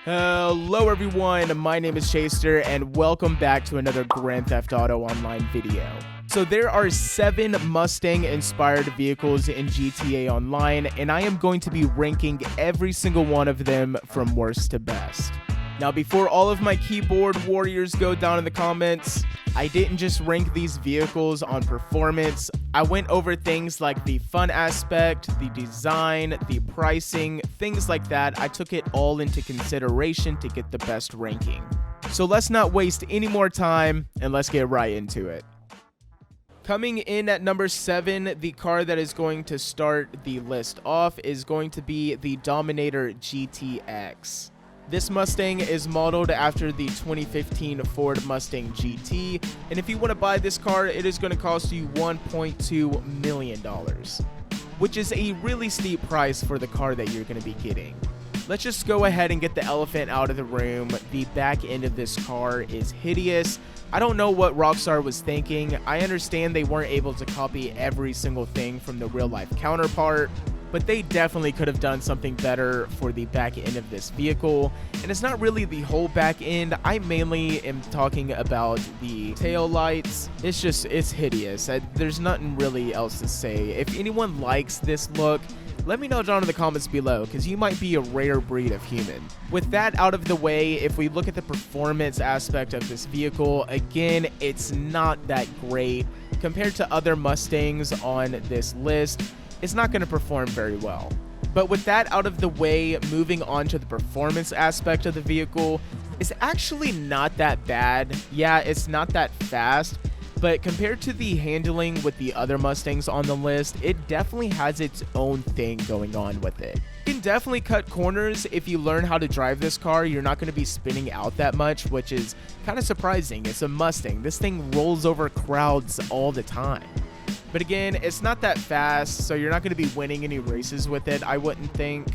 Hello everyone, my name is Chaseter and welcome back to another Grand Theft Auto Online video. So there are 7 Mustang inspired vehicles in GTA Online and I am going to be ranking every single one of them from worst to best. Now before all of my keyboard warriors go down in the comments, I didn't just rank these vehicles on performance. I went over things like the fun aspect, the design, the pricing, things like that. I took it all into consideration to get the best ranking. So let's not waste any more time and let's get right into it. Coming in at number 7, the car that is going to start the list off is going to be the Dominator GTX. This Mustang is modeled after the 2015 Ford Mustang GT, and if you want to buy this car, it is going to cost you $1.2 million, which is a really steep price for the car that you're going to be getting. Let's just go ahead and get the elephant out of the room. The back end of this car is hideous. I don't know what Rockstar was thinking. I understand they weren't able to copy every single thing from the real-life counterpart, but they definitely could have done something better for the back end of this vehicle. And it's not really the whole back end. I mainly am talking about the tail lights. It's hideous. There's nothing really else to say. If anyone likes this look, let me know down in the comments below, because you might be a rare breed of human. With that out of the way, if we look at the performance aspect of this vehicle, again, it's not that great. Compared to other Mustangs on this list, it's not going to perform very well. But with that out of the way, moving on to the performance aspect of the vehicle, it's actually not that bad. Yeah, it's not that fast, but compared to the handling with the other Mustangs on the list, it definitely has its own thing going on with it. You can definitely cut corners. If you learn how to drive this car, you're not going to be spinning out that much, which is kind of surprising. It's a Mustang. This thing rolls over crowds all the time. But again, it's not that fast, so you're not going to be winning any races with it, I wouldn't think.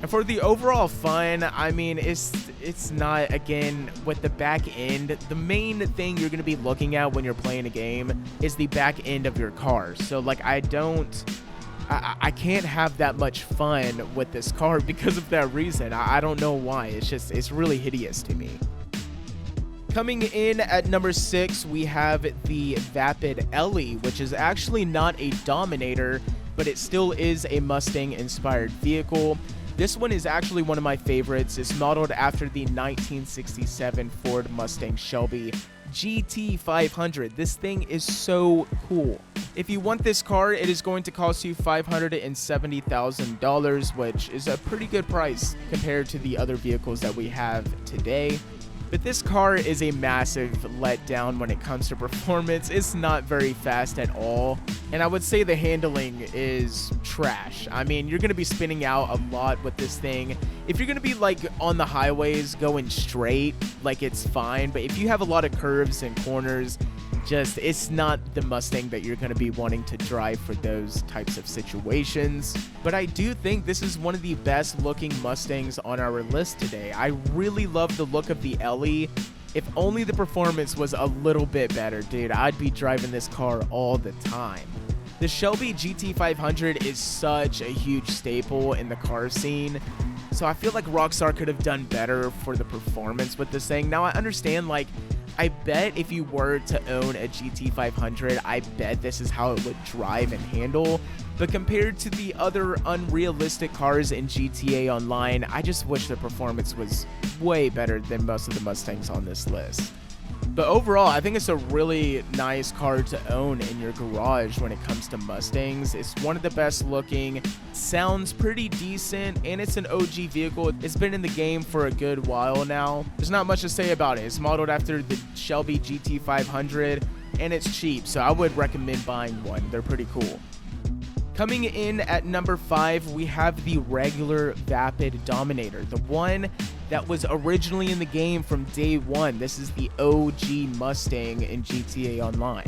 And for the overall fun, I mean, it's not, again, with the back end, the main thing you're going to be looking at when you're playing a game is the back end of your car. So, like, I can't have that much fun with this car because of that reason. I don't know why. It's really hideous to me. Coming in at number 6, we have the Vapid Ellie, which is actually not a Dominator, but it still is a Mustang-inspired vehicle. This one is actually one of my favorites. It's modeled after the 1967 Ford Mustang Shelby GT 500. This thing is so cool. If you want this car, it is going to cost you $570,000, which is a pretty good price compared to the other vehicles that we have today. But this car is a massive letdown when it comes to performance. It's not very fast at all. And I would say the handling is trash. I mean, you're going to be spinning out a lot with this thing. If you're going to be like on the highways going straight, like it's fine. But if you have a lot of curves and corners, it's not the Mustang that you're going to be wanting to drive for those types of situations. But I do think this is one of the best looking Mustangs on our list today. I really love the look of the Ellie. If only the performance was a little bit better, dude, I'd be driving this car all the time. The Shelby GT 500 is such a huge staple in the car scene, so I feel like Rockstar could have done better for the performance with this thing. Now I understand, like, I bet if you were to own a GT 500, I bet this is how it would drive and handle. But compared to the other unrealistic cars in GTA Online, I just wish the performance was way better than most of the Mustangs on this list. But overall, I think it's a really nice car to own in your garage when it comes to Mustangs. It's one of the best looking, sounds pretty decent, and it's an OG vehicle. It's been in the game for a good while now. There's not much to say about it. It's modeled after the Shelby GT 500, and it's cheap, so I would recommend buying one. They're pretty cool. Coming in at number 5, we have the regular Vapid Dominator, the one that was originally in the game from day one. This is the OG Mustang in GTA Online.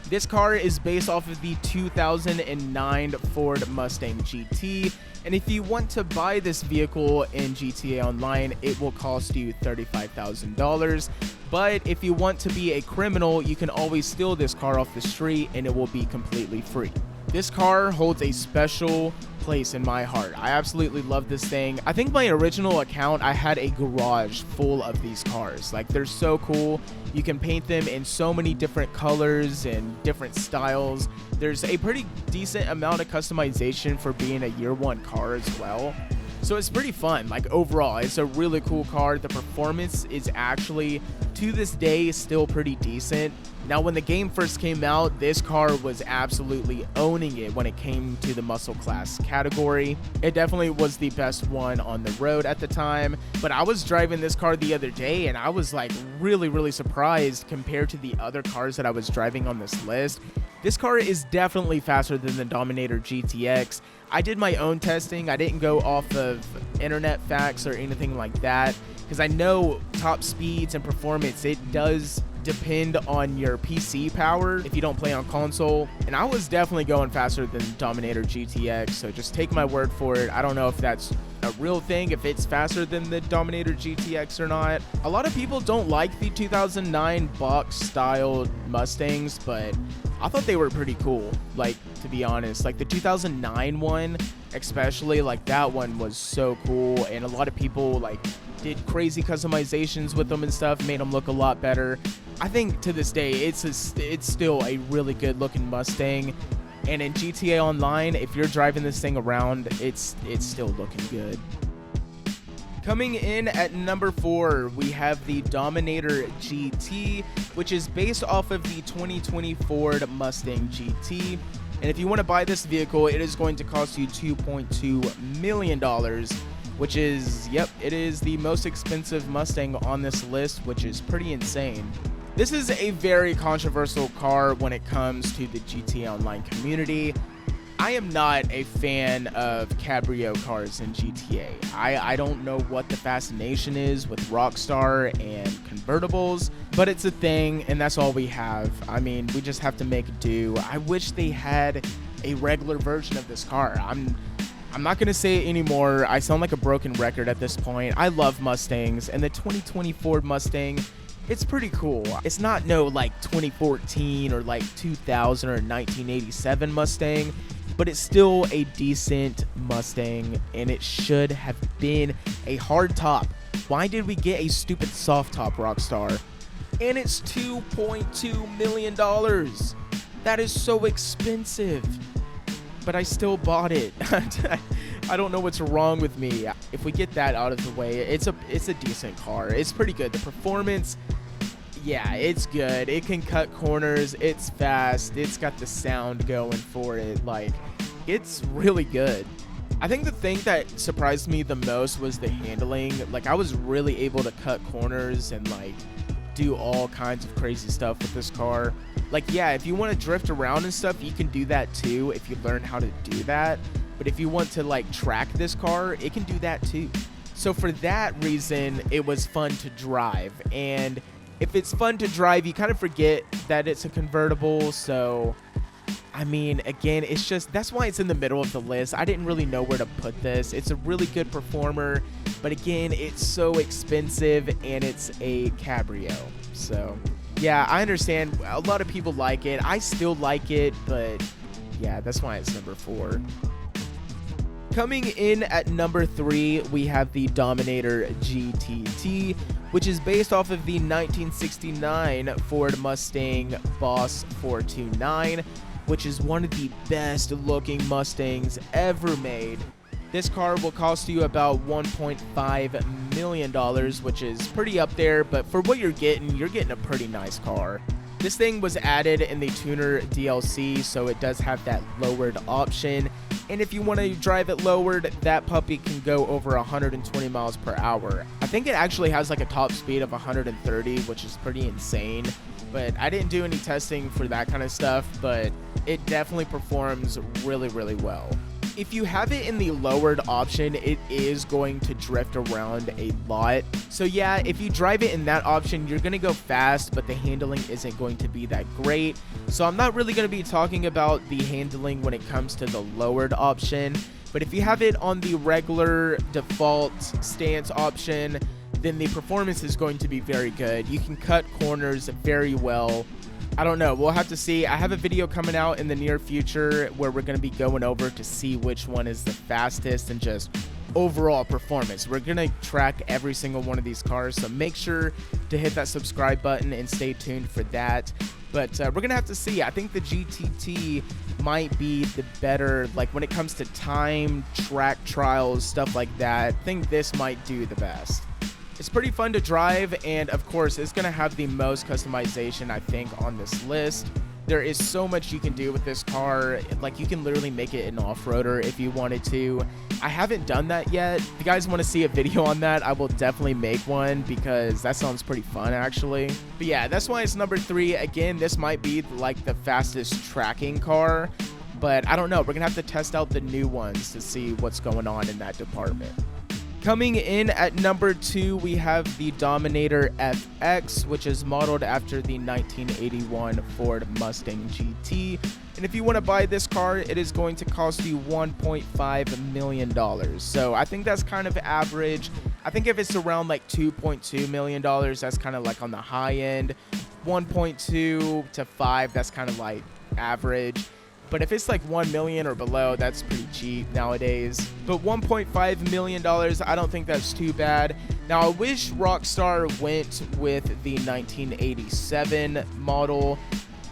This car is based off of the 2009 Ford Mustang GT, and if you want to buy this vehicle in GTA Online, it will cost you $35,000. But if you want to be a criminal, you can always steal this car off the street and it will be completely free. This car holds a special place in my heart. I absolutely love this thing. I think my original account, I had a garage full of these cars. Like, they're so cool. You can paint them in so many different colors and different styles. There's a pretty decent amount of customization for being a year one car as well. So it's pretty fun. Like, overall, it's a really cool car. The performance is actually, to this day, still pretty decent. Now, when the game first came out, this car was absolutely owning it when it came to the muscle class category. It definitely was the best one on the road at the time. But I was driving this car the other day, and I was like really surprised compared to the other cars that I was driving on this list. This car is definitely faster than the Dominator GTX. I did my own testing. I didn't go off of internet facts or anything like that, because I know top speeds and performance, it does depend on your PC power if you don't play on console, and I was definitely going faster than Dominator GTX, so just take my word for it. I don't know if that's a real thing, if it's faster than the Dominator GTX or not. A lot of people don't like the 2009 box style Mustangs, but I thought they were pretty cool, like, to be honest. Like, the 2009 one especially, like, that one was so cool, and a lot of people like did crazy customizations with them and stuff, made them look a lot better. I think to this day it's still a really good looking Mustang, and in GTA Online, if you're driving this thing around, it's still looking good. Coming in at number 4, we have the Dominator GT, which is based off of the 2020 Ford Mustang GT. And if you want to buy this vehicle, it is going to cost you $2.2 million, which is, yep, it is the most expensive Mustang on this list, which is pretty insane. This is a very controversial car when it comes to the GTA Online community. I am not a fan of cabrio cars in GTA. I don't know what the fascination is with Rockstar and convertibles, but it's a thing, and that's all we have. I mean, we just have to make do. I wish they had a regular version of this car. I'm not going to say it anymore. I sound like a broken record at this point. I love Mustangs, and the 2020 Ford Mustang, it's pretty cool. It's not no like 2014 or like 2000 or 1987 Mustang, but it's still a decent Mustang, and it should have been a hard top. Why did we get a stupid soft top, Rockstar? And it's $2.2 million. That is so expensive, but I still bought it. I don't know what's wrong with me. If we get that out of the way, it's a decent car. It's pretty good. The performance, yeah, it's good. It can cut corners. It's fast. It's got the sound going for it. Like, it's really good. I think the thing that surprised me the most was the handling. Like, I was really able to cut corners and like do all kinds of crazy stuff with this car. Like, yeah, if you want to drift around and stuff, you can do that too if you learn how to do that. But if you want to like track this car, it can do that too. So for that reason, it was fun to drive. And if it's fun to drive, you kind of forget that it's a convertible. So, I mean, again, it's just, that's why it's in the middle of the list. I didn't really know where to put this. It's a really good performer, but again, it's so expensive and it's a cabrio. So, yeah, I understand. A lot of people like it. I still like it, but yeah, that's why it's number 4. Coming in at number 3, we have the Dominator GTT, which is based off of the 1969 Ford Mustang Boss 429, which is one of the best looking Mustangs ever made. This car will cost you about $1.5 million, which is pretty up there, but for what you're getting a pretty nice car. This thing was added in the Tuner DLC, so it does have that lowered option. And if you want to drive it lowered, that puppy can go over 120 miles per hour. I think it actually has like a top speed of 130, which is pretty insane. But I didn't do any testing for that kind of stuff, but it definitely performs really, really well. If you have it in the lowered option, it is going to drift around a lot. So yeah, if you drive it in that option, you're going to go fast, but the handling isn't going to be that great. So I'm not really going to be talking about the handling when it comes to the lowered option. But if you have it on the regular default stance option, then the performance is going to be very good. You can cut corners very well. I don't know. We'll have to see. I have a video coming out in the near future where we're going to be going over to see which one is the fastest and just overall performance. We're going to track every single one of these cars, so make sure to hit that subscribe button and stay tuned for that. But we're going to have to see. I think the GTT might be the better, like when it comes to time, track trials, stuff like that. I think this might do the best. It's pretty fun to drive, and of course, it's going to have the most customization, I think, on this list. There is so much you can do with this car. Like, you can literally make it an off-roader if you wanted to. I haven't done that yet. If you guys want to see a video on that, I will definitely make one because that sounds pretty fun, actually. But yeah, that's why it's number 3. Again, this might be like the fastest tracking car, but I don't know. We're going to have to test out the new ones to see what's going on in that department. Coming in at number 2, we have the Dominator FX, which is modeled after the 1981 Ford Mustang GT. And if you want to buy this car, it is going to cost you $1.5 million. So I think that's kind of average. I think if it's around like $2.2 million, that's kind of like on the high end. 1.2 to 5, that's kind of like average. But if it's like 1 million or below, that's pretty cheap nowadays. But $1.5 million, I don't think that's too bad. Now, I wish Rockstar went with the 1987 model.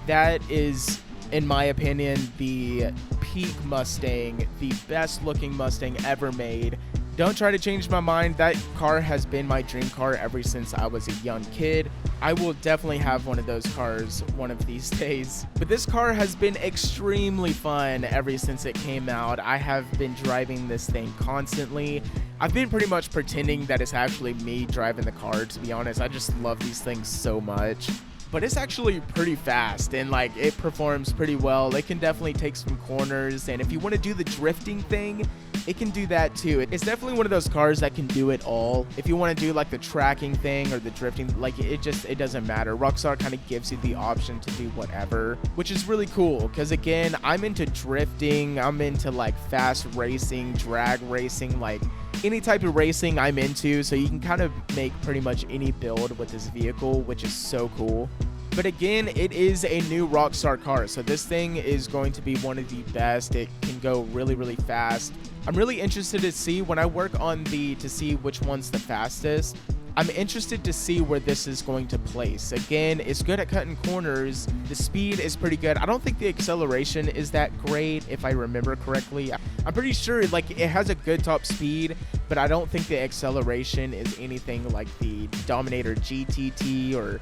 That is, in my opinion, the peak Mustang, the best looking Mustang ever made. Don't try to change my mind. That car has been my dream car ever since I was a young kid. I will definitely have one of those cars one of these days. But this car has been extremely fun ever since it came out. I have been driving this thing constantly. I've been pretty much pretending that it's actually me driving the car, to be honest. I just love these things so much. But it's actually pretty fast, and like it performs pretty well. It can definitely take some corners, and if you want to do the drifting thing, it can do that too. It's definitely one of those cars that can do it all. If you want to do like the tracking thing or the drifting, like it doesn't matter. Rockstar kind of gives you the option to do whatever, which is really cool because again, I'm into drifting, I'm into like fast racing, drag racing, like any type of racing I'm into, so you can kind of make pretty much any build with this vehicle, which is so cool. But again, it is a new Rockstar car, so this thing is going to be one of the best. It can go really, really fast. I'm really interested to see when I work on to see which one's the fastest. I'm interested to see where this is going to place. Again, it's good at cutting corners. The speed is pretty good. I don't think the acceleration is that great, if I remember correctly. I'm pretty sure like it has a good top speed, but I don't think the acceleration is anything like the Dominator GTT or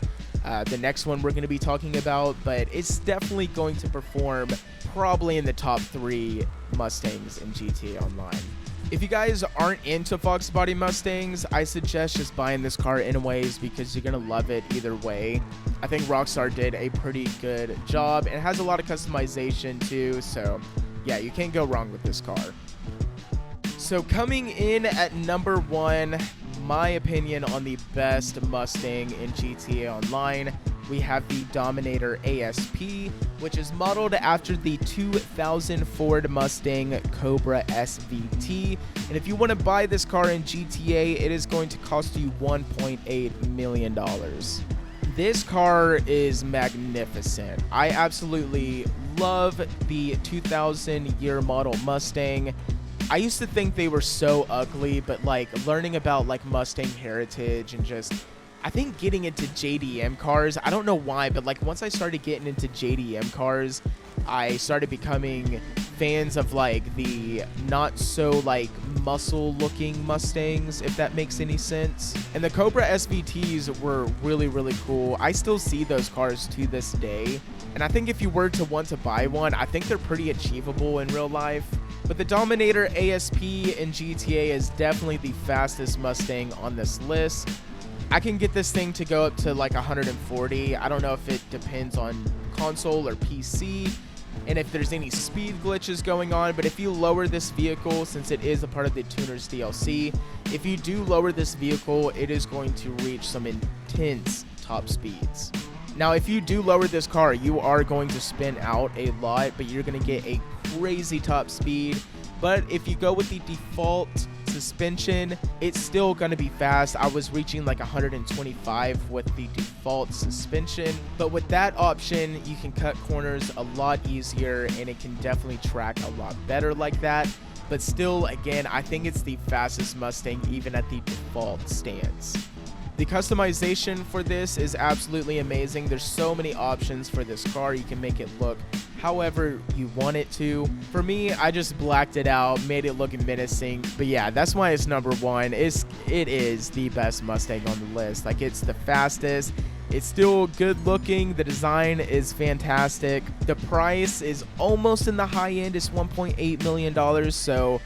the next one we're going to be talking about, but it's definitely going to perform probably in the top 3 Mustangs in GTA Online. If you guys aren't into Fox Body Mustangs, I suggest just buying this car anyways because you're going to love it either way. I think Rockstar did a pretty good job and it has a lot of customization too, so yeah, you can't go wrong with this car. So coming in at number 1, my opinion on the best Mustang in GTA Online, we have the Dominator ASP, which is modeled after the 2000 Ford Mustang Cobra SVT. And if you want to buy this car in GTA, it is going to cost you $1.8 million. This car is magnificent. I absolutely love the 2000 year model Mustang. I used to think they were so ugly, but like learning about like Mustang heritage and just, I think getting into JDM cars, I don't know why, but like once I started getting into JDM cars, I started becoming fans of like the not so like muscle looking Mustangs, if that makes any sense. And the Cobra SVTs were really, really cool. I still see those cars to this day. And I think if you were to want to buy one, I think they're pretty achievable in real life. But the Dominator ASP in GTA is definitely the fastest Mustang on this list. I can get this thing to go up to like 140. I don't know if it depends on console or PC and if there's any speed glitches going on, but if you lower this vehicle, since it is a part of the Tuners DLC, if you do lower this vehicle, it is going to reach some intense top speeds. Now, if you do lower this car, you are going to spin out a lot, but you're going to get a crazy top speed. But if you go with the default suspension, it's still going to be fast. I was reaching like 125 with the default suspension, but with that option you can cut corners a lot easier and it can definitely track a lot better like that. But still, again, I think it's the fastest Mustang even at the default stance. The customization for this is absolutely amazing. There's so many options for this car. You can make it look however you want it to. For me, I just blacked it out, made it look menacing. But yeah, that's why it's number one. It is the best Mustang on the list. Like, it's the fastest. It's still good looking. The design is fantastic. The price is almost in the high end. It's $1.8 million. So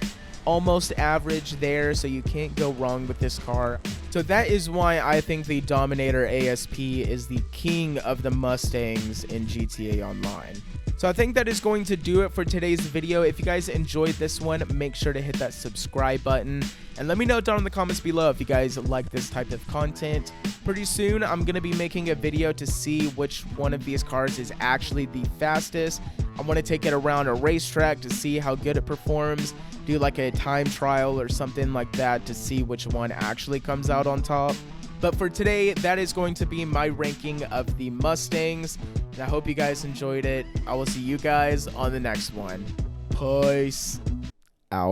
almost average there, so you can't go wrong with this car. So that is why I think the Dominator ASP is the king of the Mustangs in GTA Online. So I think that is going to do it for today's video. If you guys enjoyed this one, make sure to hit that subscribe button and let me know down in the comments below if you guys like this type of content. Pretty soon I'm going to be making a video to see which one of these cars is actually the fastest. I want to take it around a racetrack to see how good it performs, do like a time trial or something like that to see which one actually comes out on top. But for today, that is going to be my ranking of the Mustangs, and I hope you guys enjoyed it. I will see you guys on the next one. Peace out.